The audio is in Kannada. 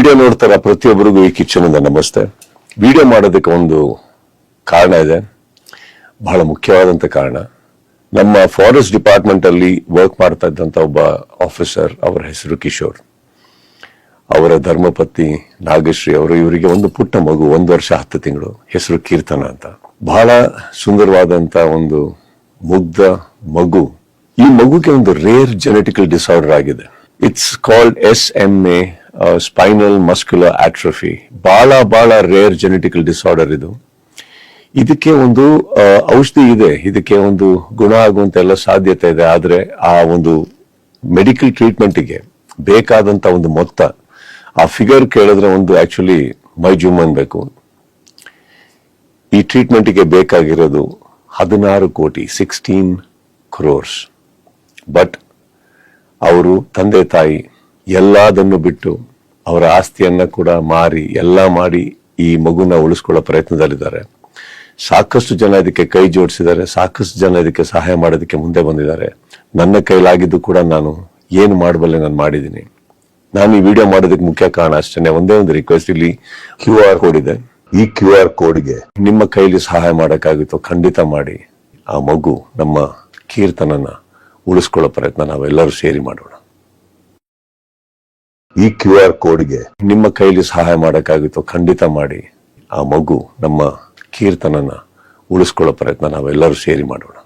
ವಿಡಿಯೋ ನೋಡ್ತಾರ ಪ್ರತಿಯೊಬ್ಬರಿಗೂ ಈ ಕಿಚ್ಚನಿಂದ ನಮಸ್ತೆ. ವಿಡಿಯೋ ಮಾಡೋದಕ್ಕೆ ಒಂದು ಕಾರಣ ಇದೆ, ಬಹಳ ಮುಖ್ಯವಾದಂತ ಕಾರಣ. ನಮ್ಮ ಫಾರೆಸ್ಟ್ ಡಿಪಾರ್ಟ್ಮೆಂಟ್ ಅಲ್ಲಿ ವರ್ಕ್ ಮಾಡ್ತಾ ಇದ್ದಂತ ಒಬ್ಬ ಆಫೀಸರ್, ಅವರ ಹೆಸರು ಕಿಶೋರ್, ಅವರ ಧರ್ಮಪತ್ನಿ ನಾಗಶ್ರೀ ಅವರು, ಇವರಿಗೆ ಒಂದು ಪುಟ್ಟ ಮಗು, 1 ವರ್ಷ 10 ತಿಂಗಳು, ಹೆಸರು ಕೀರ್ತನ ಅಂತ. ಬಹಳ ಸುಂದರವಾದಂತ ಒಂದು ಮುಗ್ಧ ಮಗು. ಈ ಮಗುಗೆ ಒಂದು ರೇರ್ ಜೆನೆಟಿಕಲ್ ಡಿಸಾರ್ಡರ್ ಆಗಿದೆ. It's called SMA, spinal muscular atrophy. ಬಹಳ ರೇರ್ ಜೆನೆಟಿಕಲ್ ಡಿಸಾರ್ಡರ್ ಇದು. ಇದಕ್ಕೆ ಒಂದು ಔಷಧಿ ಇದೆ, ಇದಕ್ಕೆ ಒಂದು ಗುಣ ಆಗುವಂತ ಎಲ್ಲ ಸಾಧ್ಯತೆ ಇದೆ. ಆದ್ರೆ ಆ ಒಂದು ಮೆಡಿಕಲ್ ಟ್ರೀಟ್ಮೆಂಟ್ಗೆ ಬೇಕಾದಂತ ಒಂದು ಮೊತ್ತ, ಆ ಫಿಗರ್ ಕೇಳಿದ್ರೆ ಒಂದು ಆಕ್ಚುಲಿ ಮೈ ಜುಮ್ ಅನ್ಬೇಕು. ಈ ಟ್ರೀಟ್ಮೆಂಟ್ಗೆ ಬೇಕಾಗಿರೋದು 16 ಕೋಟಿ, 16 crores. ಬಟ್ ಅವರು ತಂದೆ ತಾಯಿ ಎಲ್ಲದನ್ನು ಬಿಟ್ಟು ಅವರ ಆಸ್ತಿಯನ್ನ ಕೂಡ ಮಾರಿ ಎಲ್ಲ ಮಾಡಿ ಈ ಮಗುನ ಉಳಿಸ್ಕೊಳ್ಳೋ ಪ್ರಯತ್ನದಲ್ಲಿದ್ದಾರೆ. ಸಾಕಷ್ಟು ಜನ ಇದಕ್ಕೆ ಕೈ ಜೋಡಿಸಿದ್ದಾರೆ, ಸಾಕಷ್ಟು ಜನ ಇದಕ್ಕೆ ಸಹಾಯ ಮಾಡೋದಕ್ಕೆ ಮುಂದೆ ಬಂದಿದ್ದಾರೆ. ನನ್ನ ಕೈಲಾಗಿದ್ದು ಕೂಡ ನಾನು ಏನು ಮಾಡಬಲ್ಲೆ ನಾನು ಮಾಡಿದ್ದೀನಿ. ನಾನು ಈ ವಿಡಿಯೋ ಮಾಡೋದಕ್ಕೆ ಮುಖ್ಯ ಕಾರಣ ಅಷ್ಟೇ, ಒಂದೇ ಒಂದು ರಿಕ್ವೆಸ್ಟ್. ಇಲ್ಲಿ QR ಕೋಡ್ ಇದೆ. ಈ QR ಕೋಡ್ಗೆ ನಿಮ್ಮ ಕೈಲಿ ಸಹಾಯ ಮಾಡೋಕ್ಕಾಗುತ್ತೋ ಖಂಡಿತ ಮಾಡಿ. ಆ ಮಗು ನಮ್ಮ ಕೀರ್ತನನ್ನ ಉಳಿಸ್ಕೊಳ್ಳೋ ಪ್ರಯತ್ನ ನಾವೆಲ್ಲರೂ ಸೇರಿ ಮಾಡೋಣ. ಈ QR ಕೋಡ್ಗೆ ನಿಮ್ಮ ಕೈಲಿ ಸಹಾಯ ಮಾಡೋಕ್ಕಾಗುತ್ತೋ ಖಂಡಿತ ಮಾಡಿ. ಆ ಮಗು ನಮ್ಮ ಕೀರ್ತನನ್ನ ಉಳಿಸ್ಕೊಳ್ಳೋ ಪ್ರಯತ್ನ ನಾವೆಲ್ಲರೂ ಸೇರಿ ಮಾಡೋಣ.